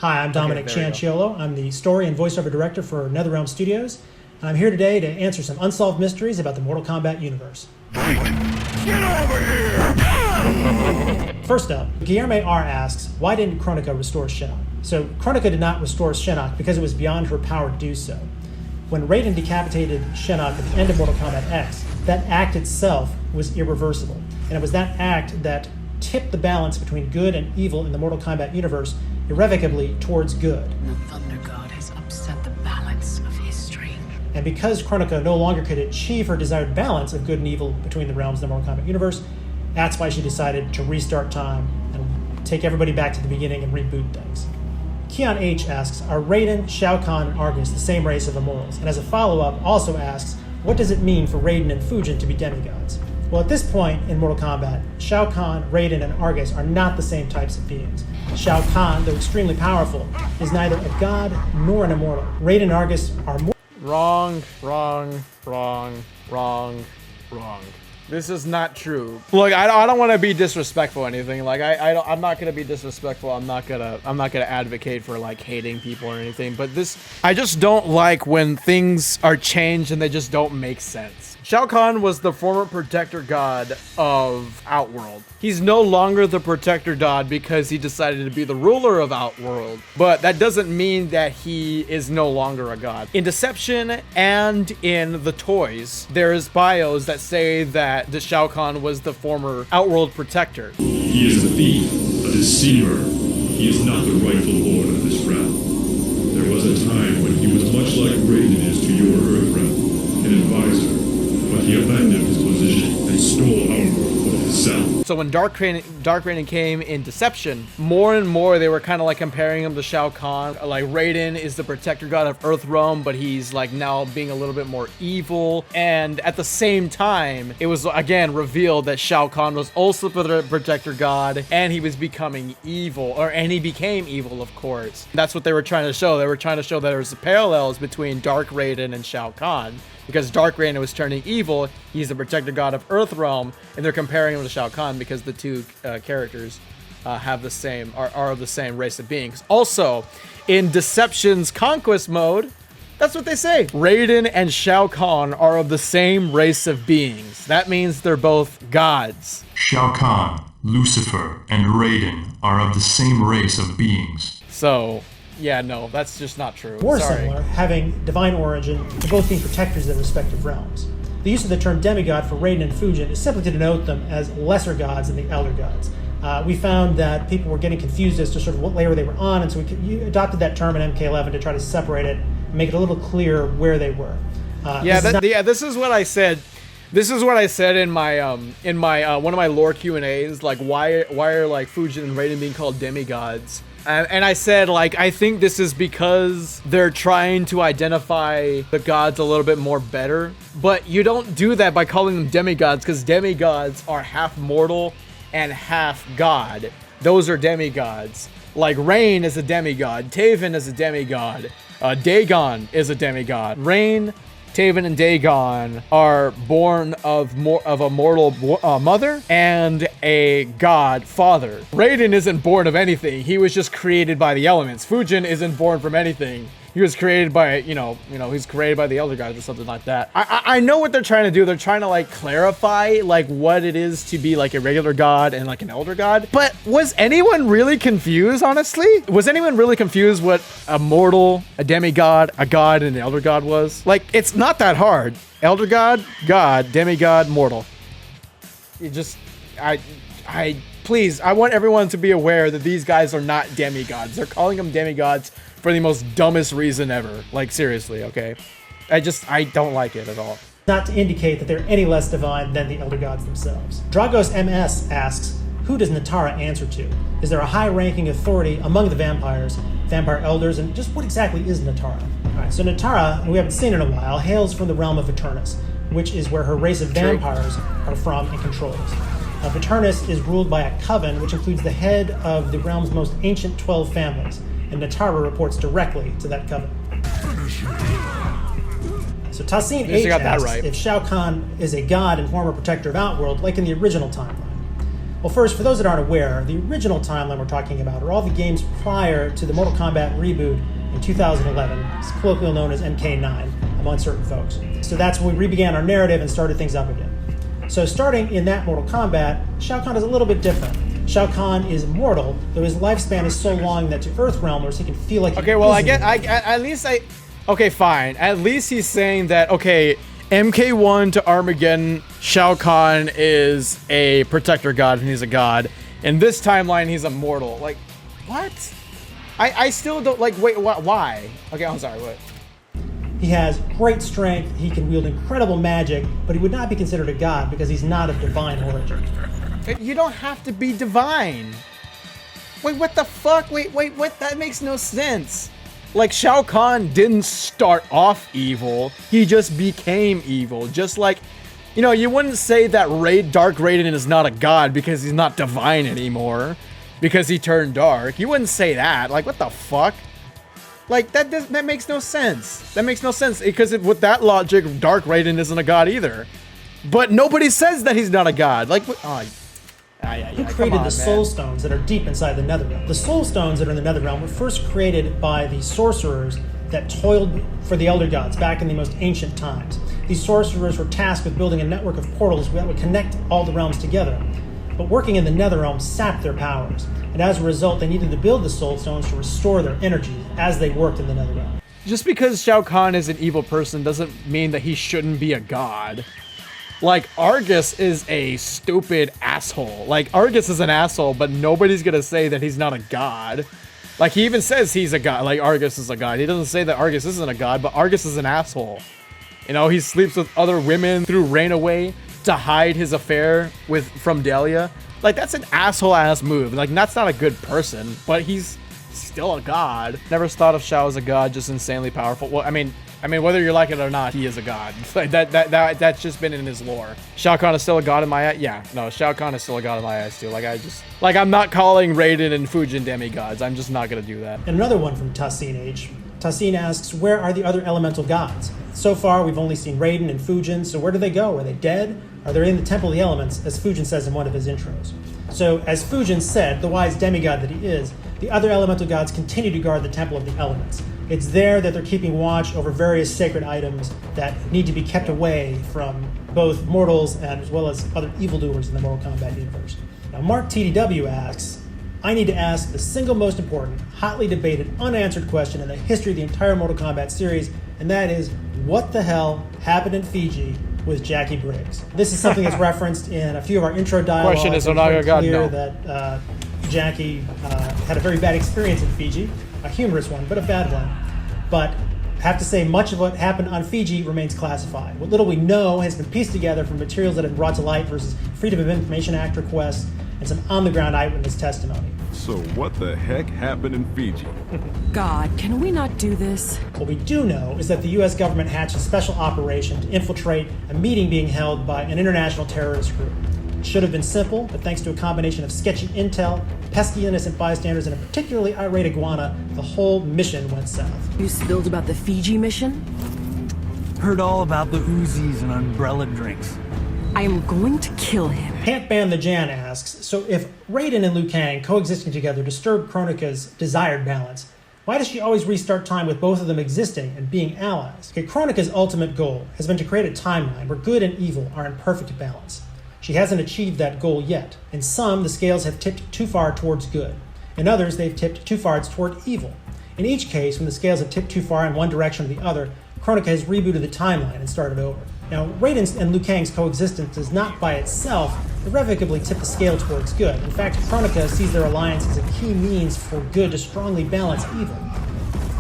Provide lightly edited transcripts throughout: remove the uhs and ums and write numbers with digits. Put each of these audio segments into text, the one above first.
Hi, I'm Dominic Cianciolo. I'm the story and voiceover director for NetherRealm Studios, and I'm here today to answer some unsolved mysteries about the Mortal Kombat universe. Get over here! First up, Guillermo R. asks, why didn't Kronika restore Shinnok? So, Kronika did not restore Shinnok because it was beyond her power to do so. When Raiden decapitated Shinnok at the end of Mortal Kombat X, that act itself was irreversible, and it was that act that tipped the balance between good and evil in the Mortal Kombat universe irrevocably towards good. The Thunder God has upset the balance of history. And because Kronika no longer could achieve her desired balance of good and evil between the realms of the Mortal Kombat universe, that's why she decided to restart time and take everybody back to the beginning and reboot things. Keon H. asks, are Raiden, Shao Kahn, and Argus the same race of immortals? And as a follow-up, also asks, what does it mean for Raiden and Fujin to be demigods? Well, at this point in Mortal Kombat, Shao Kahn, Raiden, and Argus are not the same types of beings. Shao Kahn, though extremely powerful, is neither a god nor an immortal. Raiden and Argus are more... Wrong. This is not true. Look, I don't want to be disrespectful or anything. Like I'm not gonna be disrespectful. I'm not gonna advocate for like hating people or anything. But I just don't like when things are changed and they just don't make sense. Shao Kahn was the former protector god of Outworld. He's no longer the protector god because he decided to be the ruler of Outworld. But that doesn't mean that he is no longer a god. In Deception and in the toys, there's bios that say that the Shao Kahn was the former Outworld protector. He is a thief, a deceiver. He is not the rightful lord of this realm. There was a time when he was much like Raiden is to your Earth realm, an advisor. But he abandoned his position and stole our world for himself. So when Dark Raiden came in Deception, more and more they were kind of like comparing him to Shao Kahn. Like Raiden is the protector god of Earthrealm, but he's like now being a little bit more evil. And at the same time, it was again revealed that Shao Kahn was also the protector god, and he was becoming evil, and he became evil, of course. That's what they were trying to show. They were trying to show that there was parallels between Dark Raiden and Shao Kahn. Because Dark Raiden was turning evil, he's the protector god of Earthrealm, and they're comparing him to Shao Kahn because the two characters have the same are of the same race of beings. Also, in Deception's Conquest mode, that's what they say. Raiden and Shao Kahn are of the same race of beings. That means they're both gods. Shao Kahn, Lucifer, and Raiden are of the same race of beings. So... yeah, no, that's just not true. More Sorry. similar, having divine origin, to both being protectors of their respective realms. The use of the term demigod for Raiden and Fujin is simply to denote them as lesser gods than the elder gods. We found that people were getting confused as to sort of what layer they were on, and so we adopted that term in MK11 to try to separate it and make it a little clearer where they were. This is what I said. This is what I said in my one of my lore Q&As. Like, why are like Fujin and Raiden being called demigods? And I said, like, I think this is because they're trying to identify the gods a little bit more better. But you don't do that by calling them demigods, because demigods are half mortal and half god. Those are demigods. Like, Rain is a demigod. Taven is a demigod. Dagon is a demigod. Rain, Taven, and Dagon are born of a mortal mother and a god father. Raiden isn't born of anything. He was just created by the elements. Fujin isn't born from anything. He was created by, he's created by the elder gods or something like that. I know what they're trying to do. They're trying to like clarify like what it is to be like a regular god and like an elder god. But was anyone really confused, honestly? Was anyone really confused what a mortal, a demigod, a god, and an elder god was? Like, it's not that hard. Elder god, god, demigod, mortal. You just, please, I want everyone to be aware that these guys are not demigods. They're calling them demigods for the most dumbest reason ever. Like, seriously, okay? I don't like it at all. Not to indicate that they're any less divine than the elder gods themselves. Dragos MS asks, who does Nitara answer to? Is there a high-ranking authority among the vampires, vampire elders, and just what exactly is Nitara? Alright, so Nitara, and we haven't seen in a while, hails from the realm of Eternus, which is where her race of vampires are from and controls. Eternus is ruled by a coven, which includes the head of the realm's most ancient 12 families, and Nitara reports directly to that coven. So Tassin H asks if Shao Kahn is a god and former protector of Outworld, like in the original timeline. Well, first, for those that aren't aware, the original timeline we're talking about are all the games prior to the Mortal Kombat reboot in 2011. It's colloquially known as MK9 among certain folks. So that's when we re-began our narrative and started things up again. So starting in that Mortal Kombat, Shao Kahn is a little bit different. Shao Kahn is immortal, though his lifespan is so long that to Earthrealmers he can feel like okay, well, okay, fine. At least he's saying that, okay, MK1 to Armageddon, Shao Kahn is a protector god and he's a god. In this timeline, he's immortal. Like, what? I still don't, like, wait, why? Okay, I'm sorry, what? He has great strength, he can wield incredible magic, but he would not be considered a god because he's not of divine origin. You don't have to be divine. Wait, what the fuck? Wait, what? That makes no sense. Like, Shao Kahn didn't start off evil, he just became evil. Just like, you know, you wouldn't say that Dark Raiden is not a god because he's not divine anymore, because he turned dark. You wouldn't say that. Like, what the fuck? Like, that makes no sense. That makes no sense, because with that logic, Dark Raiden isn't a god either. But nobody says that he's not a god. Like, Who created the Soul Stones that are deep inside the Netherrealm? The Soul Stones that are in the Netherrealm were first created by the sorcerers that toiled for the Elder Gods back in the most ancient times. These sorcerers were tasked with building a network of portals that would connect all the realms together. But working in the Netherrealm sapped their powers, and as a result, they needed to build the Soul Stones to restore their energy as they worked in the Netherrealm. Just because Shao Kahn is an evil person doesn't mean that he shouldn't be a god. Like, Argus is a stupid asshole. Like, Argus is an asshole, but nobody's gonna say that he's not a god. Like, he even says he's a god, like, Argus is a god. He doesn't say that Argus isn't a god, but Argus is an asshole. You know, he sleeps with other women through Rainaway to hide his affair from Delia. Like, that's an asshole-ass move. Like, that's not a good person, but he's still a god. Never thought of Shao as a god, just insanely powerful. Well, I mean, whether you like it or not, he is a god. Like, that's just been in his lore. Shao Kahn is still a god in my eyes? Yeah, no, Shao Kahn is still a god in my eyes, too. Like, I'm not calling Raiden and Fujin demigods. I'm just not gonna do that. And another one from Tassin H. Tassin asks, where are the other elemental gods? So far, we've only seen Raiden and Fujin, so where do they go? Are they dead? Are they in the Temple of the Elements, as Fujin says in one of his intros? So, as Fujin said, the wise demigod that he is, the other elemental gods continue to guard the Temple of the Elements. It's there that they're keeping watch over various sacred items that need to be kept away from both mortals and as well as other evildoers in the Mortal Kombat universe. Now, Mark TDW asks, I need to ask the single most important, hotly debated, unanswered question in the history of the entire Mortal Kombat series, and that is, what the hell happened in Fiji with Jackie Briggs? This is something that's referenced in a few of our intro dialogues. Question is, that Jackie had a very bad experience in Fiji, a humorous one, but a bad one. But I have to say, much of what happened on Fiji remains classified. What little we know has been pieced together from materials that have been brought to light versus Freedom of Information Act requests and some on-the-ground eyewitness testimony. So what the heck happened in Fiji? God, can we not do this? What we do know is that the U.S. government hatched a special operation to infiltrate a meeting being held by an international terrorist group. It should have been simple, but thanks to a combination of sketchy intel, pesky innocent bystanders, and a particularly irate iguana, the whole mission went south. You spilled about the Fiji mission? Heard all about the Uzis and umbrella drinks. I am going to kill him. Pantban the Jan asks, so if Raiden and Liu Kang coexisting together disturb Kronika's desired balance, why does she always restart time with both of them existing and being allies? Okay, Kronika's ultimate goal has been to create a timeline where good and evil are in perfect balance. She hasn't achieved that goal yet. In some, the scales have tipped too far towards good. In others, they've tipped too far toward evil. In each case, when the scales have tipped too far in one direction or the other, Kronika has rebooted the timeline and started over. Now, Raiden's and Liu Kang's coexistence does not by itself irrevocably tip the scale towards good. In fact, Kronika sees their alliance as a key means for good to strongly balance evil.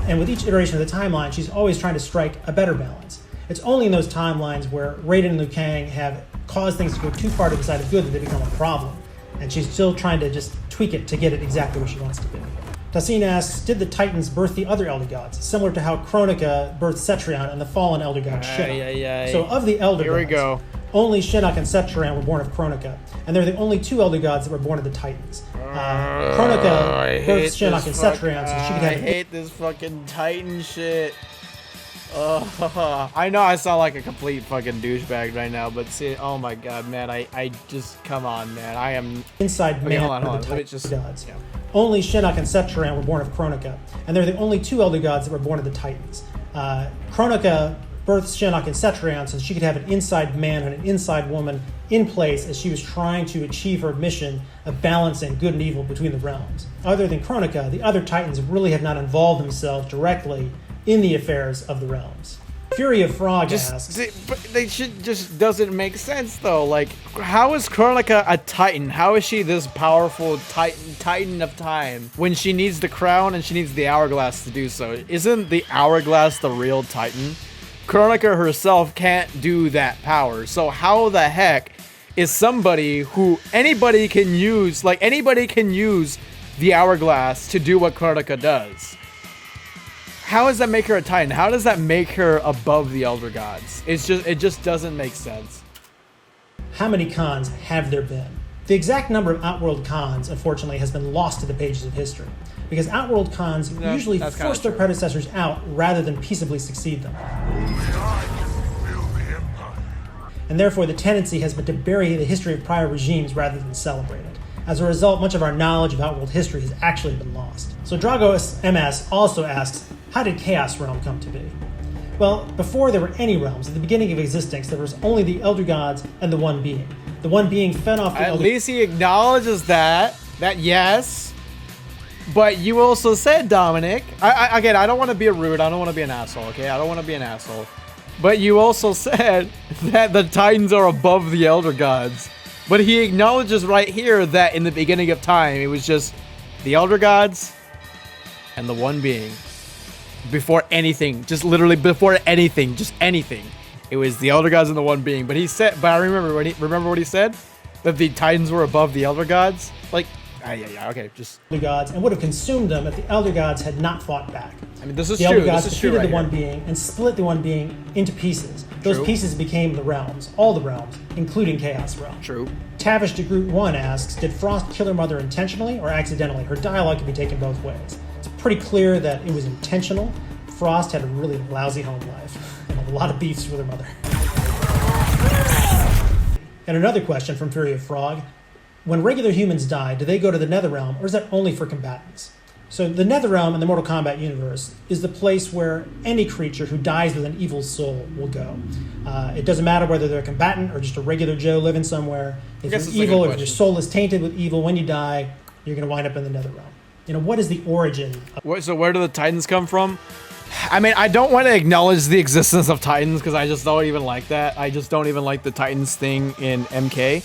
And with each iteration of the timeline, she's always trying to strike a better balance. It's only in those timelines where Raiden and Liu Kang have caused things to go too far to the side of good that they become a problem. And she's still trying to just tweak it to get it exactly where she wants to be. Tassin asks, did the Titans birth the other Elder Gods, similar to how Kronika birthed Cetrion and the fallen Elder God Shinnok? So of the Elder Gods, only Shinnok and Cetrion were born of Kronika, and they're the only two Elder Gods that were born of the Titans. Kronika birthed Shinnok and Cetrion so she could have... I hate this fucking Titan shit. I know I sound like a complete fucking douchebag right now, but see, oh my god, man, I just, come on, man, I am... Inside Okay, man hold on, of the let me Titan just... gods. Yeah. Only Shinnok and Setran were born of Kronika, and they're the only two elder gods that were born of the Titans. Kronika births Shinnok and Setran so she could have an inside man and an inside woman in place as she was trying to achieve her mission of balancing good and evil between the realms. Other than Kronika, the other Titans really have not involved themselves directly in the affairs of the realms. Fury of Frog asks... But they should just doesn't make sense though. Like, how is Kronika a Titan? How is she this powerful Titan of time when she needs the crown and she needs the hourglass to do so? Isn't the hourglass the real Titan? Kronika herself can't do that power. So how the heck is somebody who anybody can use, like anybody can use the hourglass to do what Kronika does? How does that make her a Titan? How does that make her above the Elder Gods? It just doesn't make sense. How many Khans have there been? The exact number of Outworld Khans, unfortunately, has been lost to the pages of history, because Outworld Khans usually force their predecessors out rather than peaceably succeed them. And therefore, the tendency has been to bury the history of prior regimes rather than celebrate it. As a result, much of our knowledge of Outworld history has actually been lost. So Dragos MS also asks, how did Chaos Realm come to be? Well, before there were any realms, at the beginning of existence, there was only the Elder Gods and the One Being. The One Being fed off the At least he acknowledges that yes. But you also said, Dominic, again, I don't want to be rude, I don't want to be an asshole, okay? I don't want to be an asshole. But you also said that the Titans are above the Elder Gods. But he acknowledges right here that in the beginning of time, it was just the Elder Gods and the One Being. Before anything, just literally before anything, just anything. It was the Elder Gods and the One Being. But he said, but I remember what he said? That the Titans were above the Elder Gods? Like, yeah, okay, just... Elder Gods and would have consumed them if the Elder Gods had not fought back. I mean, this is the true. Elder Gods This is true defeated right the One here. Being and split the One Being into pieces. Those True. pieces became the realms, all the realms, including Chaos Realm. True. Tavish de Groot 1 asks, did Frost kill her mother intentionally or accidentally? Her dialogue can be taken both ways. It's pretty clear that it was intentional. Frost had a really lousy home life and a lot of beefs with her mother. And another question from Fury of Frog. When regular humans die, do they go to the Netherrealm, or is that only for combatants? So the Netherrealm in the Mortal Kombat universe is the place where any creature who dies with an evil soul will go. It doesn't matter whether they're a combatant or just a regular Joe living somewhere. If you're evil, if your soul is tainted with evil, when you die, you're going to wind up in the Netherrealm. You know, what is the origin of... So where do the Titans come from? I mean, I don't want to acknowledge the existence of Titans because I just don't even like that. I just don't even like the Titans thing in MK.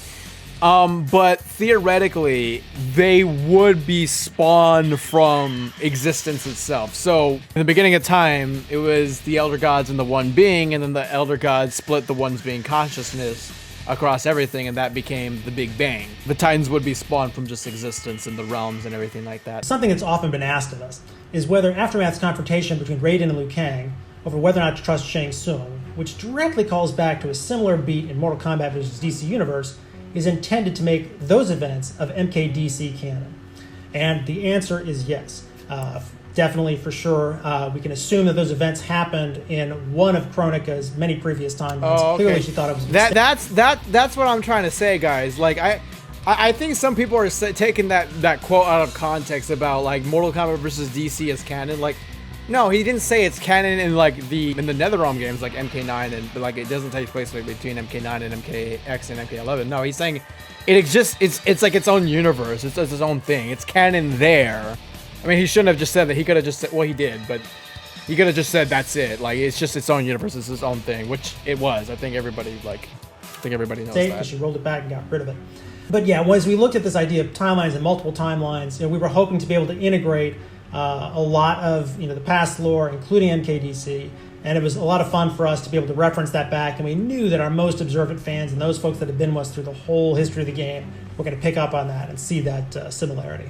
But theoretically, they would be spawned from existence itself. So in the beginning of time, it was the Elder Gods and the One Being, and then the Elder Gods split the One's Being consciousness across everything, and that became the Big Bang. The Titans would be spawned from just existence in the realms and everything like that. Something that's often been asked of us is whether Aftermath's confrontation between Raiden and Liu Kang over whether or not to trust Shang Tsung, which directly calls back to a similar beat in Mortal Kombat vs. DC Universe, is intended to make those events of MKDC canon. And the answer is yes. Definitely, for sure. We can assume that those events happened in one of Kronika's many previous timelines. Oh, okay. Clearly, she thought it was a mistake. That's what I'm trying to say, guys. Like, I think some people are taking that quote out of context about like Mortal Kombat versus DC as canon. Like, no, he didn't say it's canon in like in the NetherRealm games like MK9, and like it doesn't take place like between MK9 and MKX and MK11. No, he's saying it exists. It's like its own universe. It's its own thing. It's canon there. I mean, he shouldn't have just said that. He could have just said, well, he did, but he could have just said that's it. Like, it's just its own universe. It's its own thing, which it was. I think everybody knows that. Because she rolled it back and got rid of it. But yeah, as we looked at this idea of timelines and multiple timelines, we were hoping to be able to integrate a lot of the past lore, including MKDC, and it was a lot of fun for us to be able to reference that back. And we knew that our most observant fans and those folks that have been with us through the whole history of the game were going to pick up on that and see that similarity.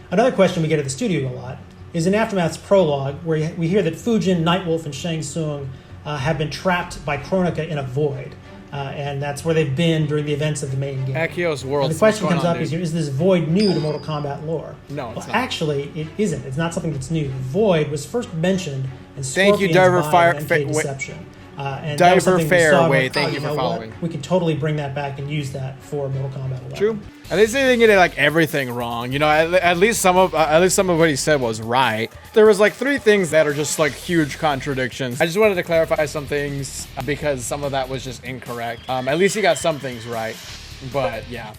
Another question we get at the studio a lot is in Aftermath's prologue, where we hear that Fujin, Nightwolf, and Shang Tsung have been trapped by Kronika in a void. and that's where they've been during the events of the main game. Akios World. And the question comes up is this void new to Mortal Kombat lore? No, well, it's not. Actually, it isn't. It's not something that's new. Void was first mentioned in Thank you, Scorpion's Diver Mind Fire- and Fa- MK wait. Deception. And that was Diver something we saw, Fairway, like, thank oh, you for know following. what? We could totally bring that back and use that for Mortal Kombat 11. True. At least they didn't get like everything wrong. You know, at least some of what he said was right. There was like 3 things that are just like huge contradictions. I just wanted to clarify some things because some of that was just incorrect. At least he got some things right. But yeah.